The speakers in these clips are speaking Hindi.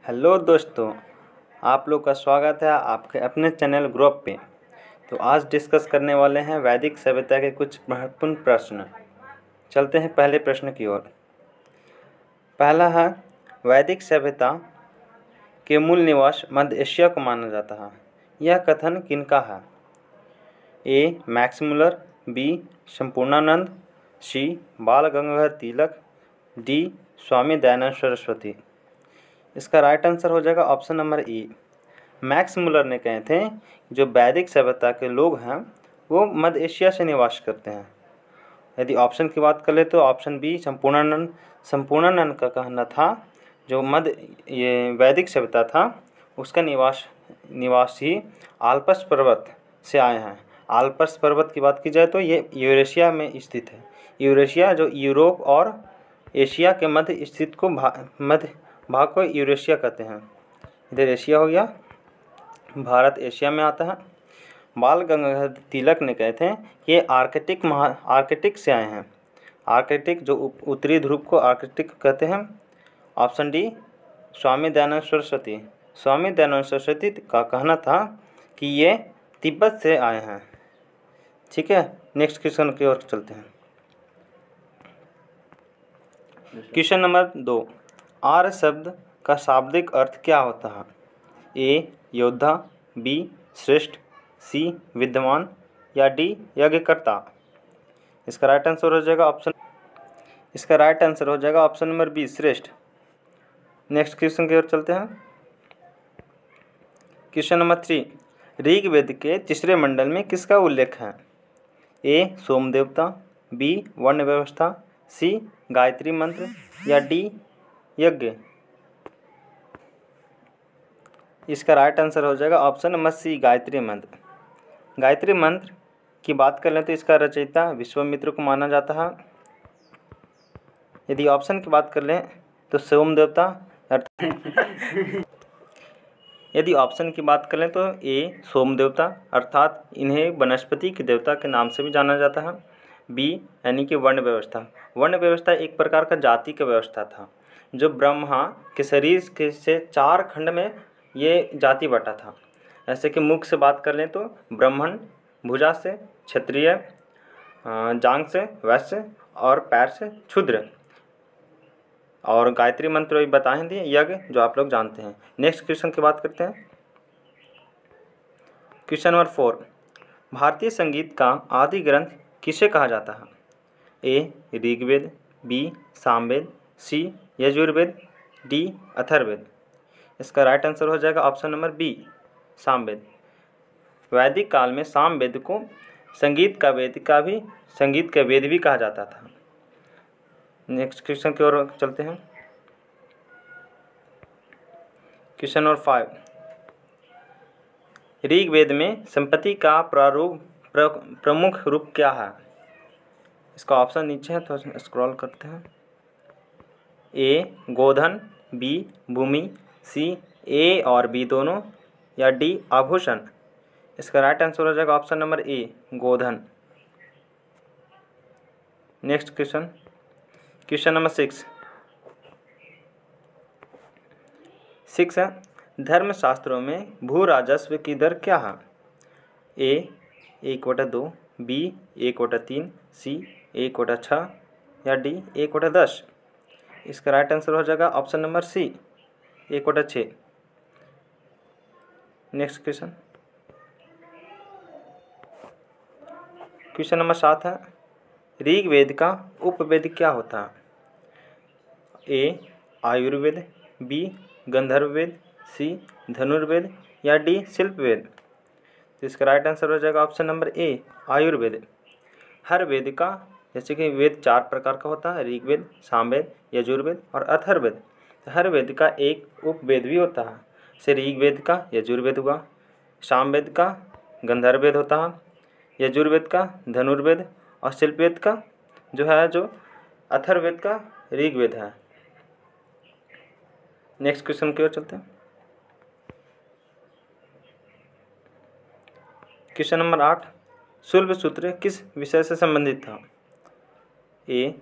हेलो दोस्तों, आप लोग का स्वागत है आपके अपने चैनल ग्रुप पे। तो आज डिस्कस करने वाले हैं वैदिक सभ्यता के कुछ महत्वपूर्ण प्रश्न। चलते हैं पहले प्रश्न की ओर। पहला है, वैदिक सभ्यता के मूल निवास मध्य एशिया को माना जाता है। यह कथन किनका है? A. Max Muller, B. Sampurnanand, C. Bal Gangadhar Tilak, D. Swami Dayanand Saraswati. इसका राइट आंसर हो जाएगा ऑप्शन नंबर ई। मैक्स मुलर ने कहे थे जो वैदिक सभ्यता के लोग हैं वो मध्य एशिया से निवास करते हैं। यदि ऑप्शन की बात कर ले तो ऑप्शन बी संपूर्णानंद का कहना था जो ये वैदिक सभ्यता था उसका निवास ही आल्प्स पर्वत से आए हैं। आल्प्स पर्वत की बात की जाए तो ये यूरेशिया में स्थित है। यूरेशिया जो यूरोप और एशिया के मध्य स्थित को मध्य भाग को यूरेशिया कहते हैं। इधर एशिया हो गया, भारत एशिया में आता है। बाल गंगाधर तिलक ने कहे थे कि ये आर्कटिक से आए हैं। आर्कटिक जो उत्तरी ध्रुव को आर्कटिक कहते हैं। Option D Swami Dayanand Saraswati. स्वामी दयानंद सरस्वती का कहना था कि ये तिब्बत से आए हैं। ठीक है, नेक्स्ट क्वेश्चन की ओर चलते हैं। क्वेश्चन नंबर 2, आर्य शब्द का शाब्दिक अर्थ क्या होता है? ए. योद्धा, बी. श्रेष्ठ, सी. विद्वान या डी. यज्ञकर्ता। इसका राइट आंसर हो जाएगा ऑप्शन नंबर बी, श्रेष्ठ। नेक्स्ट क्वेश्चन की ओर चलते हैं। क्वेश्चन नंबर 3, ऋग्वेद के तीसरे मंडल में किसका उल्लेख है? ए. सोम देवता, बी. वर्ण व्यवस्था, सी. गायत्री मंत्र या डी. यज्ञ। इसका राइट आंसर हो जाएगा ऑप्शन नंबर सी, गायत्री मंत्र। गायत्री मंत्र की बात कर लें तो इसका रचयिता विश्वामित्र को माना जाता है। यदि ऑप्शन की बात कर लें तो सोम देवता यदि ऑप्शन की बात करें तो ए. सोम देवता अर्थात इन्हें वनस्पति के देवता के नाम से भी जाना जाता है। बी. यानी कि वर्ण व्यवस्था। वर्ण व्यवस्था एक प्रकार का जाति का व्यवस्था था जो ब्रह्मा के शरीर के से 4 खंड में ये जाति बटा था। ऐसे कि मुख से बात कर लें तो ब्राह्मण, भुजा से क्षत्रिय, जांघ से वैश्य और पैर से क्षूद्र। और गायत्री मंत्र भी बताए दिए, यज्ञ जो आप लोग जानते हैं। नेक्स्ट क्वेश्चन की बात करते हैं। क्वेश्चन नंबर 4, भारतीय संगीत का आदि ग्रंथ किसे कहा जाता है? ए. ऋग्वेद, बी. सामवेद, सी. यजुर्वेद, डी. अथर्ववेद। इसका राइट आंसर हो जाएगा ऑप्शन नंबर बी, सामवेद। वैदिक काल में सामवेद को संगीत का वेद भी कहा जाता था। नेक्स्ट क्वेश्चन की ओर चलते हैं। क्वेश्चन नंबर 5, ऋग्वेद में संपत्ति का प्रमुख रूप क्या है? इसका ऑप्शन नीचे है तो स्क्रॉल करते हैं। ए. गोधन, बी. भूमि, सी. ए और बी दोनों या डी. आभूषण। इसका राइट आंसर हो जाएगा ऑप्शन नंबर ए, गोधन। नेक्स्ट क्वेश्चन नंबर 6 है, धर्मशास्त्रों में भू राजस्व की दर क्या है? ए. 1/2, बी. 1/3, सी. 1/6 या डी. 1/10। इसका राइट आंसर हो जाएगा option number C, 1/6। Next question number 7 है, ऋग्वेद का उपवेद क्या होता है? ए. आयुर्वेद, बी. गंधर्ववेद, सी. धनुर्वेद या डी. शिल्पवेद। तो इसका राइट आंसर हो जाएगा ऑप्शन नंबर ए, आयुर्वेद। हर वेद का, जैसे कि वेद 4 प्रकार का होता है, ऋग्वेद, सामवेद, यजुर्वेद और अथर्ववेद। हर वेद का एक उपवेद भी होता है। जैसे ऋग्वेद का यजुर्वेद हुआ, सामवेद का गंधर्ववेद होता है, यजुर्वेद का धनुर्वेद और शिल्पवेद का जो अथर्ववेद का ऋग्वेद है। नेक्स्ट क्वेश्चन की ओर चलते हैं। क्वेश्चन नंबर 8, शुल्ब सूत्र किस विषय से संबंधित था? ए.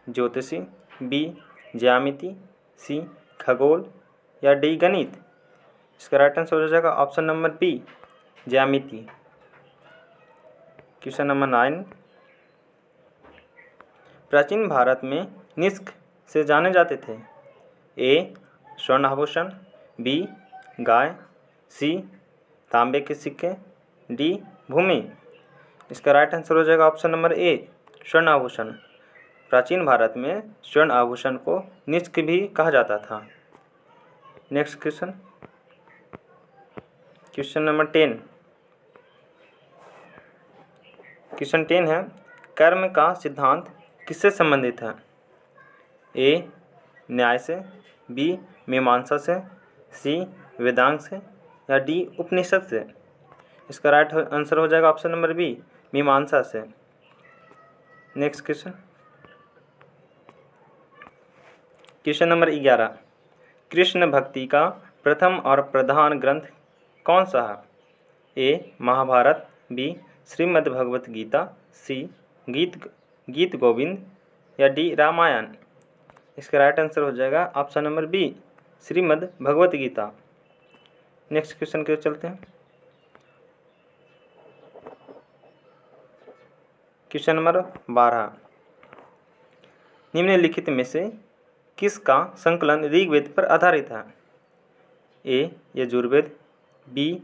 ज्योतिषी, बी. ज्यामिति, सी. खगोल या डी गणित? इसका राइट आंसर हो जाएगा ऑप्शन नंबर बी ज्यामिति। क्वेश्चन नंबर 9, प्राचीन भारत में निष्क से जाने जाते थे? ए स्वर्ण आभूषण, बी गाय, सी तांबे के सिक्के, डी भूमि? इसका राइट आंसर हो जाएगा ऑप्शन नंबर ए स्वर्ण आभूषण। प्राचीन भारत में स्वर्ण आभूषण को निष्क भी कहा जाता था। Next question, question number 10। Question 10 है, कर्म का सिद्धांत किससे संबंधित है? ए न्याय से, बी मीमांसा से, सी वेदांग से, या डी उपनिषद से? इसका राइट आंसर हो जाएगा ऑप्शन नंबर बी मीमांसा से। Next question, question number 11, Krishna भक्ति का प्रथम और प्रधान ग्रंथ कौन सा है? ए महाभारत, बी श्रीमद् भगवत गीता, सी गीत गोविंद, या डी रामायण? इसका राइट आंसर हो जाएगा option number B Shrimad Bhagavad Gita. Next question के चलते हैं। क्वेश्चन नंबर 12, निम्नलिखित में से किसका संकलन ऋग्वेद पर आधारित है? ए यजुर्वेद, बी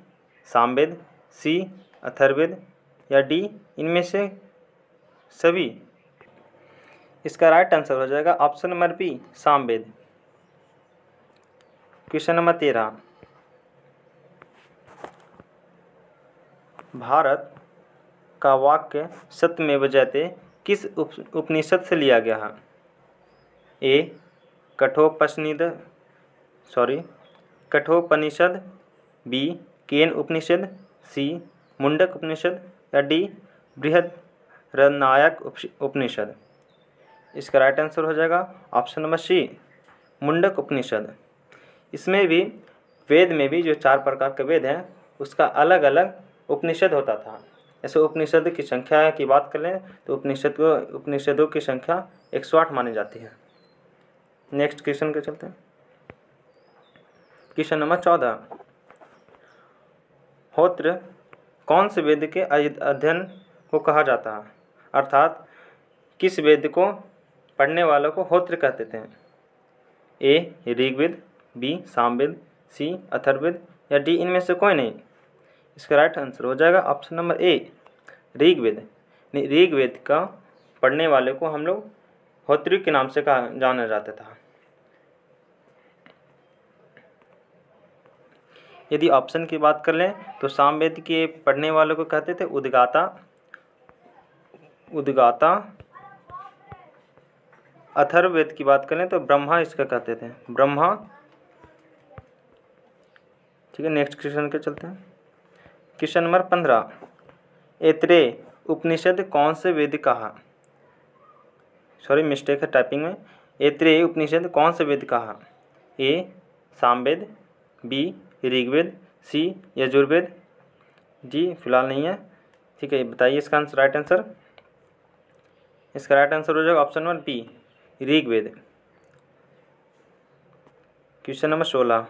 सामवेद, सी अथर्ववेद, या डी इनमें से सभी? इसका राइट आंसर हो जाएगा option number B Samaveda. Question number 13, Bharat का वाक्य सत्यमेव जयते किस उपनिषद से लिया गया है? ए कठोपनिषद, बी केन उपनिषद, सी मुंडक उपनिषद, या डी बृहदारण्यक उपनिषद? इसका राइट आंसर हो जाएगा ऑप्शन नंबर सी मुंडक उपनिषद। इसमें भी वेद में भी जो 4 प्रकार के वेद हैं उसका अलग अलग उपनिषद होता था। ऐसे उपनिषद की संख्या की बात कर लें तो उपनिषदों की संख्या 108 मानी जाती है। नेक्स्ट क्वेश्चन के चलते हैं। क्वेश्चन नंबर 14, होत्र कौन से वेद के अध्ययन को कहा जाता है? अर्थात किस वेद को पढ़ने वालों को होत्र कहते थे? ए ऋग्वेद, बी सामवेद, सी अथर्ववेद, या डी इनमें से कोई नहीं? इसका राइट आंसर हो जाएगा option number A Rigveda. Rigveda का पढ़ने वाले को हम लोग होत्री के नाम से जाना जाता था। यदि ऑप्शन की बात कर लें तो सामवेद के पढ़ने वालों को कहते थे उद्गाता। अथर्ववेद की बात करें तो ब्रह्मा इसका कहते थे, ब्रह्मा। ठीक है, नेक्स्ट क्वेश्चन के चलते हैं। क्वेश्चन नंबर 15, ऐत्रेय उपनिषद कौन से वेद का है? सॉरी मिस्टेक है टाइपिंग में। ऐत्रेय उपनिषद कौन से वेद का है? A Samaveda, B Rigveda, C Yajurveda, जी फिलहाल नहीं है। ठीक है, बताइए इसका आंसर राइट आंसर। इसका राइट आंसर हो जाएगा option number B Rigveda. Question number 16,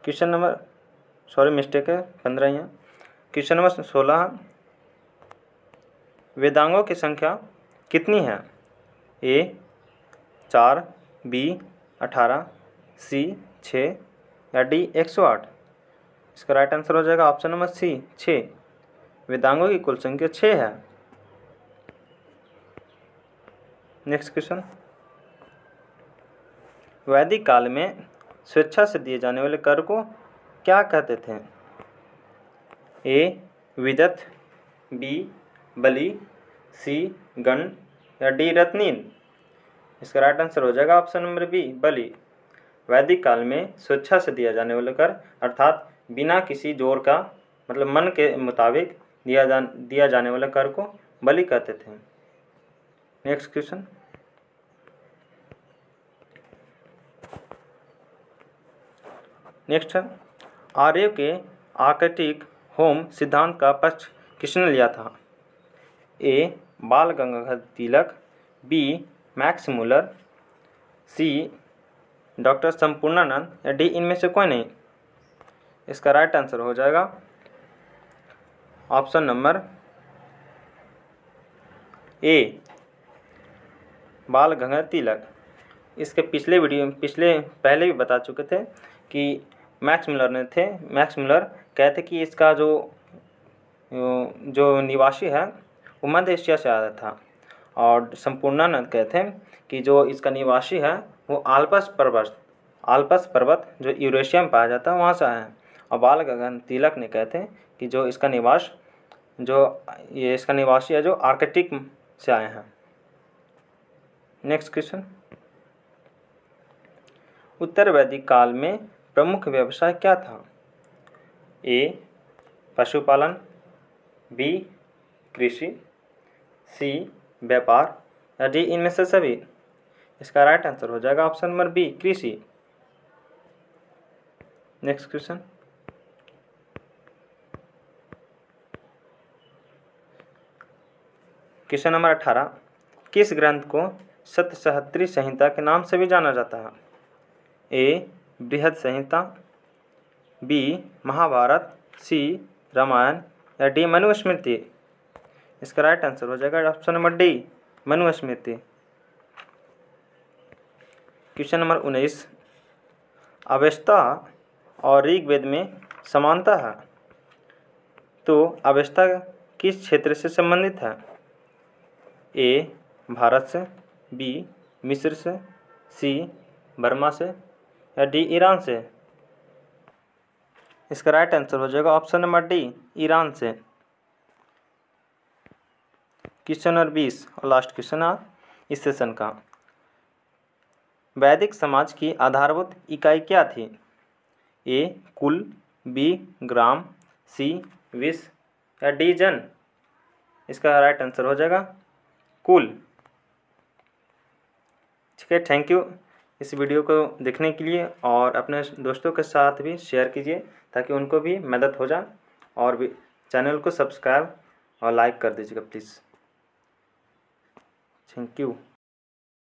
question number sorry mistake है 15 ही है। क्वेश्चन नंबर 16, वेदांगों की संख्या कितनी है? ए 4, बी 18, सी 6, या डी 108? इसका राइट आंसर हो जाएगा ऑप्शन नंबर सी 6। वेदांगों की कुल संख्या 6 है। नेक्स्ट क्वेश्चन, वैदिक काल में स्वेच्छा से दिए जाने वाले कर को क्या कहते थे? ए विदत, बी बलि, सी गण, या डी रत्नीन? इसका राइट आंसर हो जाएगा ऑप्शन नंबर बी बलि। वैदिक काल में स्वेच्छा से दिया जाने वाले कर अर्थात बिना किसी जोर का मतलब मन के मुताबिक दिया जाने वाले कर को बलि कहते थे। नेक्स्ट क्वेश्चन, नेक्स्ट है आर्य के आर्कटिक होम सिद्धांत का पक्ष किसने लिया था? ए बाल गंगाधर तिलक, बी मैक्स मुलर, सी डॉक्टर संपूर्णानंद या डी इनमें से कोई नहीं? इसका राइट आंसर हो जाएगा ऑप्शन नंबर ए, बाल गंगाधर तिलक। इसके पहले भी बता चुके थे कि मैक्स मिलर कहते कि इसका जो निवासी है वो मध्य एशिया से आया था, और संपूर्णानंद कहते हैं कि जो इसका निवासी है वो आल्प्स पर्वत जो यूरेशिया में पाया जाता है वहाँ से आया है। और बाल गगन तिलक ने कहते हैं कि जो इसका निवासी है जो आर्कटिक से आए हैं। नेक्स्ट क्वेश्चन, उत्तर वैदिक काल में प्रमुख व्यवसाय क्या था? ए, पशुपालन, बी, कृषि, सी, व्यापार, या डी इनमें से सभी? इसका राइट आंसर हो जाएगा ऑप्शन नंबर बी, कृषि। नेक्स्ट क्वेश्चन, क्वेश्चन नंबर 18, किस ग्रंथ को सतसहस्त्री संहिता के नाम से भी जाना जाता है? ए, बृहद संहिता, बी, महाभारत, सी, रामायण, या डी मनुस्मृति? इसका राइट आंसर हो जाएगा option number D, Manusmriti. Question number 19, Avesta और ऋग्वेद में समानता है, तो अवेस्ता किस क्षेत्र से संबंधित है? ए, भारत से, बी, मिस्र से, सी, बर्मा से, या डी ईरान से? इसका राइट आंसर हो जाएगा ऑप्शन नंबर डी, ईरान से। क्वेश्चन नंबर 20 और लास्ट क्वेश्चन है इस सेशन का, वैदिक समाज की आधारभूत इकाई क्या थी? ए, कुल, बी, ग्राम, सी, विश्व, या डी जन? इसका राइट आंसर हो जाएगा कुल। ठीक है, थैंक यू इस वीडियो को देखने के लिए, और अपने दोस्तों के साथ भी शेयर कीजिए ताकि उनको भी मदद हो जाए, और भी चैनल को सब्सक्राइब और लाइक कर दीजिएगा प्लीज़। Thank you.